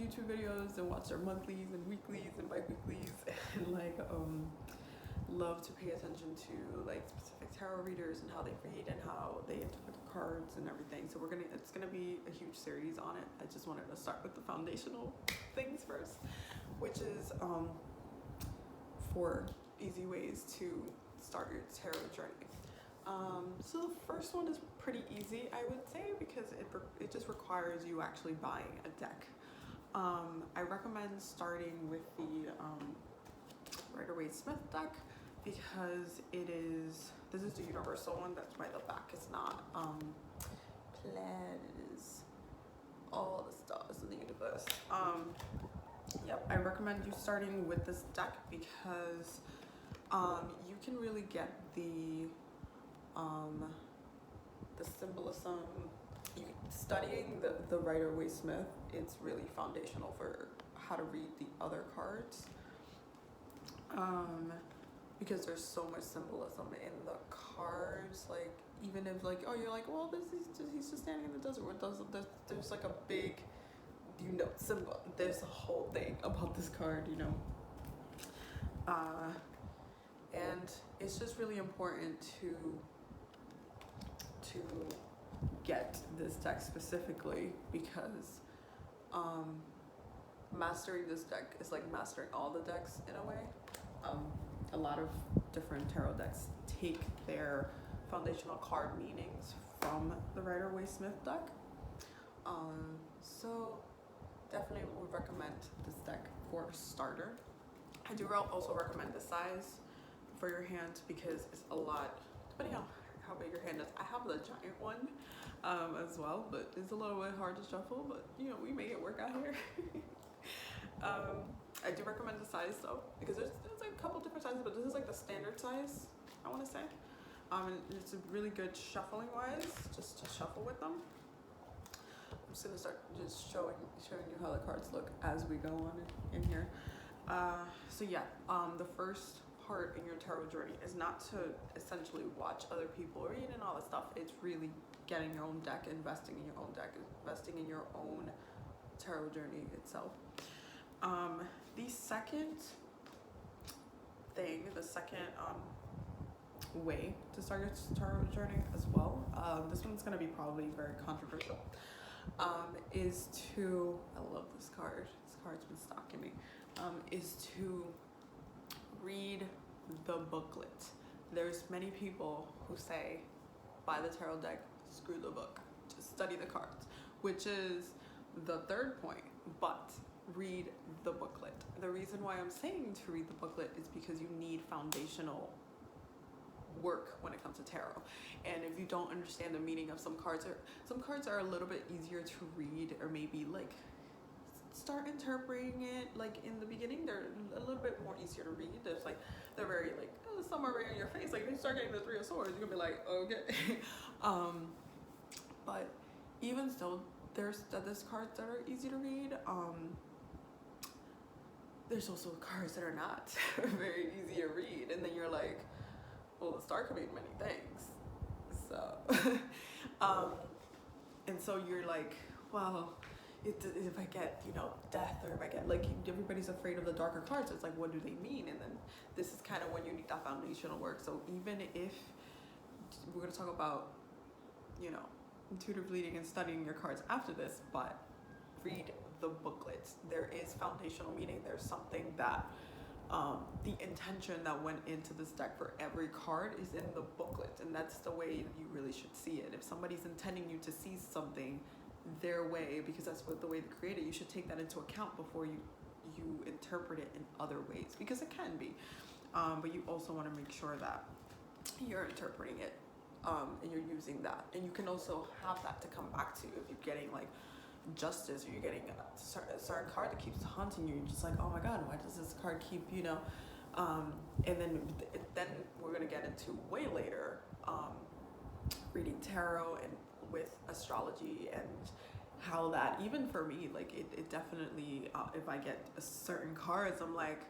YouTube videos and watch their monthlies and weeklies and bi-weeklies and like love to pay attention to like specific tarot readers and how they read and how they interpret the cards and everything. So it's gonna be a huge series on it. I just wanted to start with the foundational things first, which is 4 easy ways to start your tarot journey. So the first one is pretty easy, I would say, because it just requires you actually buying a deck. I recommend starting with the Rider-Waite-Smith deck because this is the universal one. That's why the back is not plaid. It is all the stars in the universe. Yep, I recommend you starting with this deck because you can really get the symbolism. Studying the Rider-Waite-Smith, it's really foundational for how to read the other cards, because there's so much symbolism in the cards. Like, even if like, oh, you're like, well, he's just standing in the desert. There's like a big, symbol. There's a whole thing about this card, and it's just really important to get this deck specifically because mastering this deck is like mastering all the decks in a way. A lot of different tarot decks take their foundational card meanings from the Rider-Waite-Smith deck. So definitely would recommend this deck for a starter. I do also recommend the size for your hand because it's a lot, depending on how big your hand is. I have the giant one as well, but it's a little bit hard to shuffle, but we make it work out here. I do recommend the size though, because there's like a couple different sizes, but this is like the standard size, I want to say. And it's really good shuffling wise, just to shuffle with them. I'm just gonna start just showing you how the cards look as we go on in here. So yeah, the first part in your tarot journey is not to essentially watch other people read and all that stuff. It's really getting your own deck, investing in your own deck, investing in your own tarot journey itself. The second way to start your tarot journey as well, this one's going to be probably very controversial, is to, I love this card, this card's been stalking me, is to read the booklet. There's many people who say, buy the tarot deck, screw the book, just study the cards, which is the third point, but read the booklet. The reason why I'm saying to read the booklet is because you need foundational work when it comes to tarot. And if you don't understand the meaning of some cards are a little bit easier to read, or maybe like start interpreting it. Like in the beginning, they're a little bit more easier to read. There's like, they're very like, oh, some are right in your face. Like if you start getting the 3 of Swords, you're gonna be like, okay. But even still, there's cards that are easy to read. There's also cards that are not very easy to read, and then you're like, well, the star can mean many things. So, and so you're like, well, if I get, death, or if I get, like, everybody's afraid of the darker cards. So it's like, what do they mean? And then this is kind of when you need that foundational work. So even if we're going to talk about, intuitive reading and studying your cards after this, but read the booklet. There is foundational meaning. There's something that the intention that went into this deck for every card is in the booklet, and that's the way you really should see it. If somebody's intending you to see something their way, because that's what the way they created, you should take that into account before you interpret it in other ways, because it can be, but you also want to make sure that you're interpreting it and you're using that, and you can also have that to come back to if you're getting like justice, or you're getting a certain card that keeps haunting you. You're just like, oh my god, why does this card keep, and then we're gonna get into way later reading tarot and with astrology, and how that, even for me, like it definitely, if I get a certain cards, I'm like,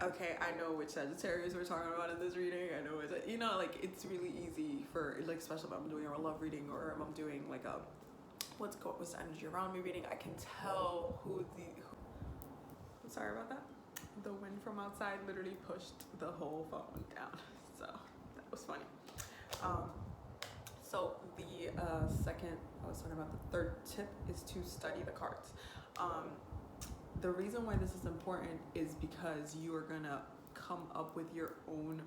okay, I know which Sagittarius we're talking about in this reading. I know it's, like it's really easy for, like, especially if I'm doing a love reading, or if I'm doing like a what's the energy around me reading. I can tell I'm sorry about that. The wind from outside literally pushed the whole phone down, so that was funny. So the third tip is to study the cards. The reason why this is important is because you are gonna come up with your own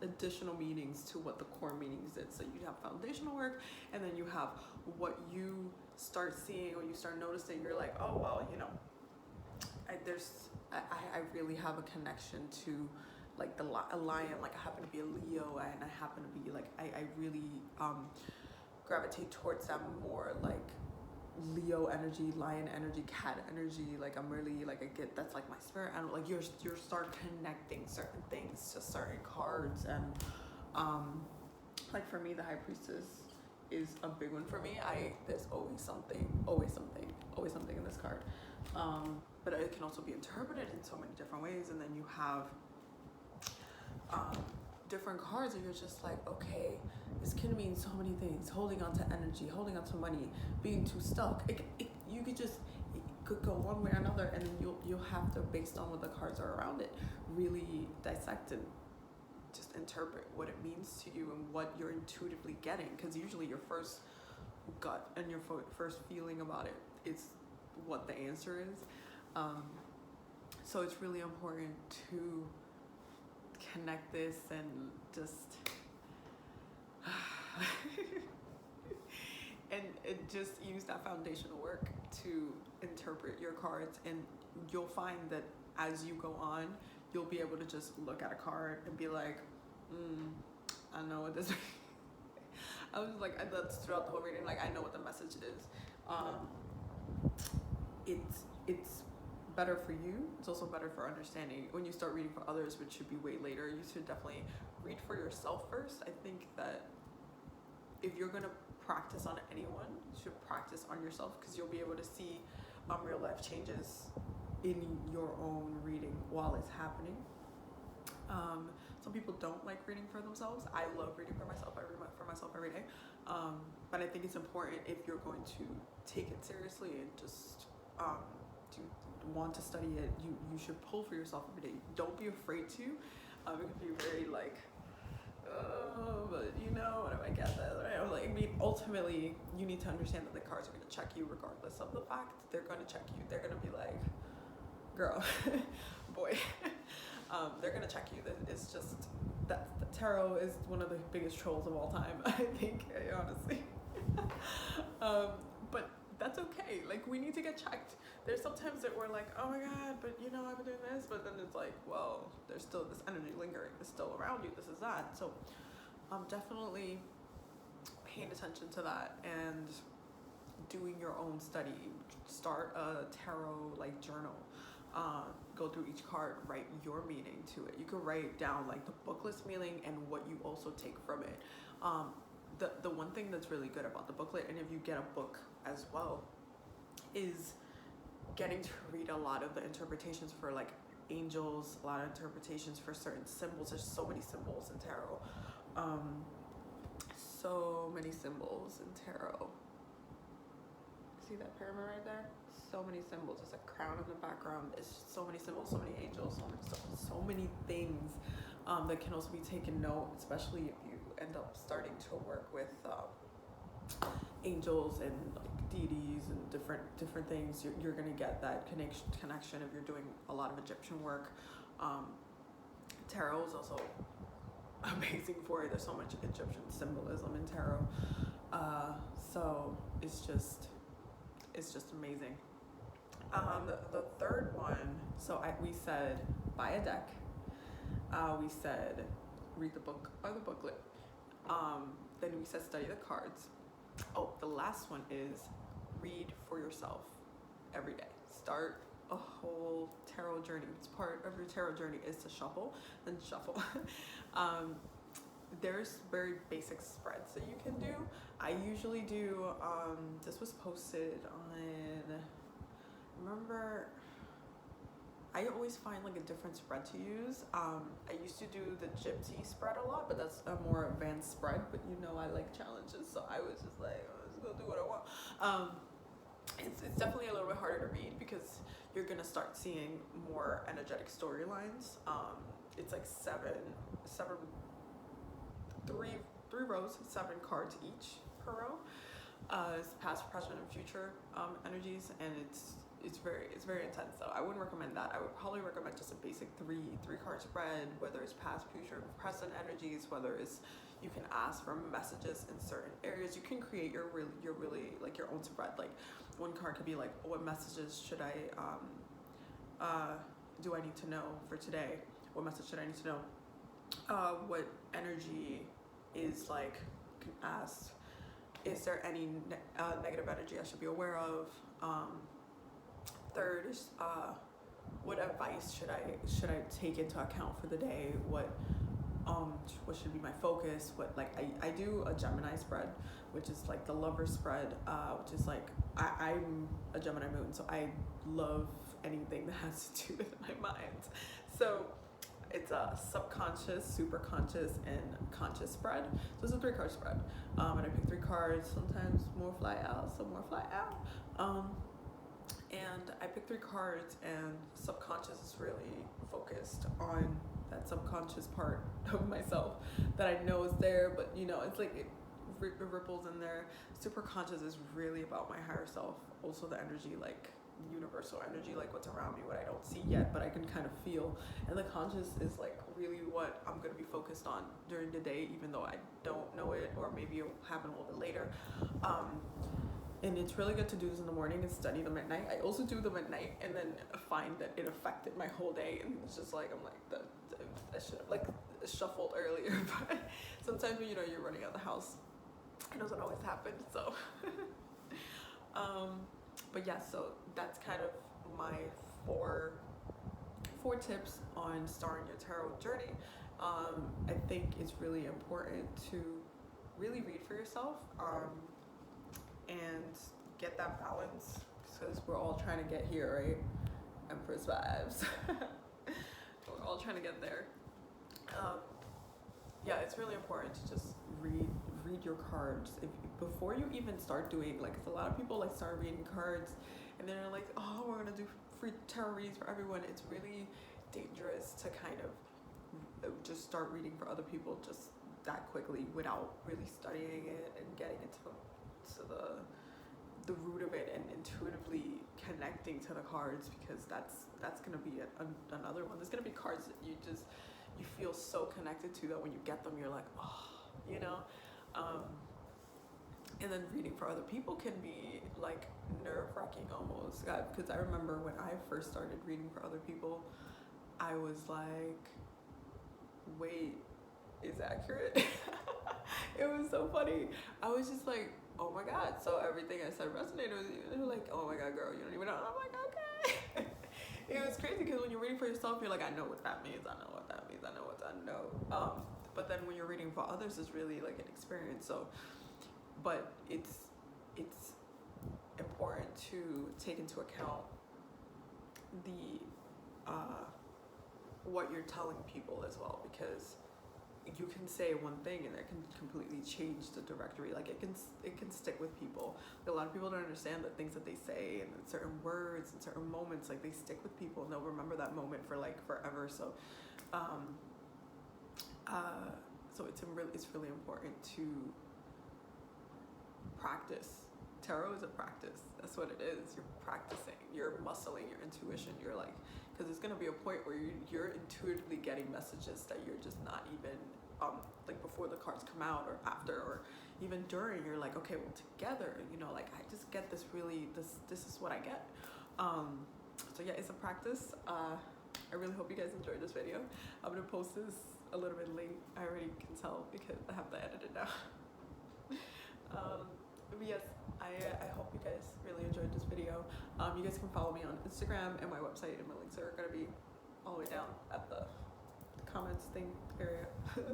additional meanings to what the core meanings is. So you have foundational work, and then you have what you start seeing or you start noticing. You're like, oh well, you know, I really have a connection to like a lion. Like I happen to be a Leo, and I happen to be like I really gravitate towards that more like Leo energy, lion energy, cat energy. Like I'm really like I get that's like my spirit, and like you start connecting certain things to certain cards. And like for me, the High Priestess is a big one for me. There's always something in this card. But it can also be interpreted in so many different ways, and then you have different cards, and you're just like, okay, this can mean so many things. Holding on to energy, holding on to money, being too stuck. It could go one way or another, and then you'll have to, based on what the cards are around it, really dissect and just interpret what it means to you and what you're intuitively getting. Because usually your first gut and your first feeling about it is what the answer is. So it's really important to connect this and just and just use that foundational work to interpret your cards. And you'll find that as you go on, you'll be able to just look at a card and be like, I know what this I was like, that's throughout the whole reading, like I know what the message is. It's better for you. It's also better for understanding. When you start reading for others, which should be way later, you should definitely read for yourself first. I think that if you're gonna practice on anyone, you should practice on yourself, because you'll be able to see real life changes in your own reading while it's happening. Some people don't like reading for themselves. I love reading for myself. I read for myself every day. But I think it's important, if you're going to take it seriously and just to want to study it, you should pull for yourself every day. Don't be afraid to. It can be very like, oh, but you know, what do I get that? Right? Like, I mean, ultimately, you need to understand that the cards are going to check you regardless of the fact. They're going to check you. They're going to be like, girl, boy. They're going to check you. It's just that the tarot is one of the biggest trolls of all time, I think, honestly. But that's okay. Like, we need to get checked. There's sometimes that we're like, oh my God, but you know, I've been doing this, but then it's like, well, there's still this energy lingering. It's still around you. This is that. So definitely paying attention to that and doing your own study. Start a tarot like journal. Go through each card, write your meaning to it. You can write down like the booklet's meaning and what you also take from it. The one thing that's really good about the booklet, and if you get a book as well, is getting to read a lot of the interpretations for like angels, a lot of interpretations for certain symbols. There's so many symbols in tarot. So many symbols in tarot. See that pyramid right there? So many symbols. There's a crown in the background. It's so many symbols, so many angels, so many things that can also be taken note, especially if you end up starting to work with angels and like deities and different things. You're gonna get that connection if you're doing a lot of Egyptian work. Tarot is also amazing for it. There's so much Egyptian symbolism in tarot. So it's just amazing. The third one, so we said buy a deck. We said read the book or the booklet. Then we said study the cards. Oh, the last one is read for yourself every day. Start a whole tarot journey. It's part of your tarot journey is to shuffle, then shuffle. There's very basic spreads that you can do. I usually do, this was posted on, remember, I always find like a different spread to use. I used to do the Gypsy spread a lot, but that's a more advanced spread, but you know I like challenges, so I was just like, oh, let's go I'll do what I want. It's definitely a little bit harder to read because you're gonna start seeing more energetic storylines. It's like three rows, 7 cards each per row. It's past, present, and future energies, and it's very intense. So I wouldn't recommend that. I would probably recommend just a basic three card spread, whether it's past, future, present energies, whether it's you can ask for messages in certain areas. You can create your really like your own spread. Like one card could be like, what messages should I do I need to know for today? What message should I need to know? What energy is like, you can ask, is there any negative energy I should be aware of? Third is what advice should I take into account for the day? What should be my focus? What, like, I do a Gemini spread, which is like the lover spread, which is like I'm a Gemini moon, so I love anything that has to do with my mind. So it's a subconscious, super conscious, and conscious spread. So it's a 3-card spread. And I pick 3 cards. Sometimes more fly out, some more fly out. And I pick 3 cards, and subconscious is really focused on that subconscious part of myself that I know is there, but you know, it's like it ripples in there. Super conscious is really about my higher self. Also the energy, like universal energy, like what's around me, what I don't see yet, but I can kind of feel. And the conscious is like really what I'm going to be focused on during the day, even though I don't know it, or maybe it will happen a little bit later. And it's really good to do this in the morning and study them at night. I also do them at night and then find that it affected my whole day, and it's just like, I'm like, I should have like shuffled earlier. But sometimes when, you know, you're running out of the house, it doesn't always happen. So but yeah, so that's kind of my four tips on starting your tarot journey. I think it's really important to really read for yourself, and get that balance, because we're all trying to get here, right? Empress vibes. We're all trying to get there. Yeah, it's really important to just read your cards before you even start doing, like, 'cause a lot of people like start reading cards and they're like, oh, we're gonna do free tarot reads for everyone. It's really dangerous to kind of just start reading for other people just that quickly without really studying it and getting into the root of it and intuitively connecting to the cards, because that's gonna be another one. There's gonna be cards that you feel so connected to that when you get them you're like, oh, you know. And then reading for other people can be like nerve-wracking almost, because I remember when I first started reading for other people, I was like, wait, is accurate? It was so funny. I was just like, oh my god. So everything I said resonated with you. And they were like, oh my god, girl, you don't even know. And I'm like, okay. It was crazy because when you're reading for yourself, you're like, I know what that means. I know what that means. I know what I know. But then when you're reading for others, it's really like an experience. So, but it's important to take into account the what you're telling people as well, because you can say one thing and it can completely change the directory. Like it can stick with people. A lot of people don't understand that things that they say and certain words and certain moments, like they stick with people and they'll remember that moment for like forever. So so it's really important to practice. Tarot is a practice. That's what it is. You're practicing. You're muscling your intuition. You're like, because there's gonna be a point where you're intuitively getting messages that you're just not even like before the cards come out or after or even during. You're like, okay, well together, you know, like I just get this really this is what I get. So yeah, it's a practice. I really hope you guys enjoyed this video. I'm gonna post this a little bit late. I already can tell because I have to edit it now. But yes, I hope you guys really enjoyed this video. You guys can follow me on Instagram and my website, and my links are gonna be all the way down at the comments thing area,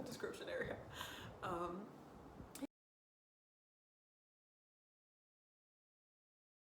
description area.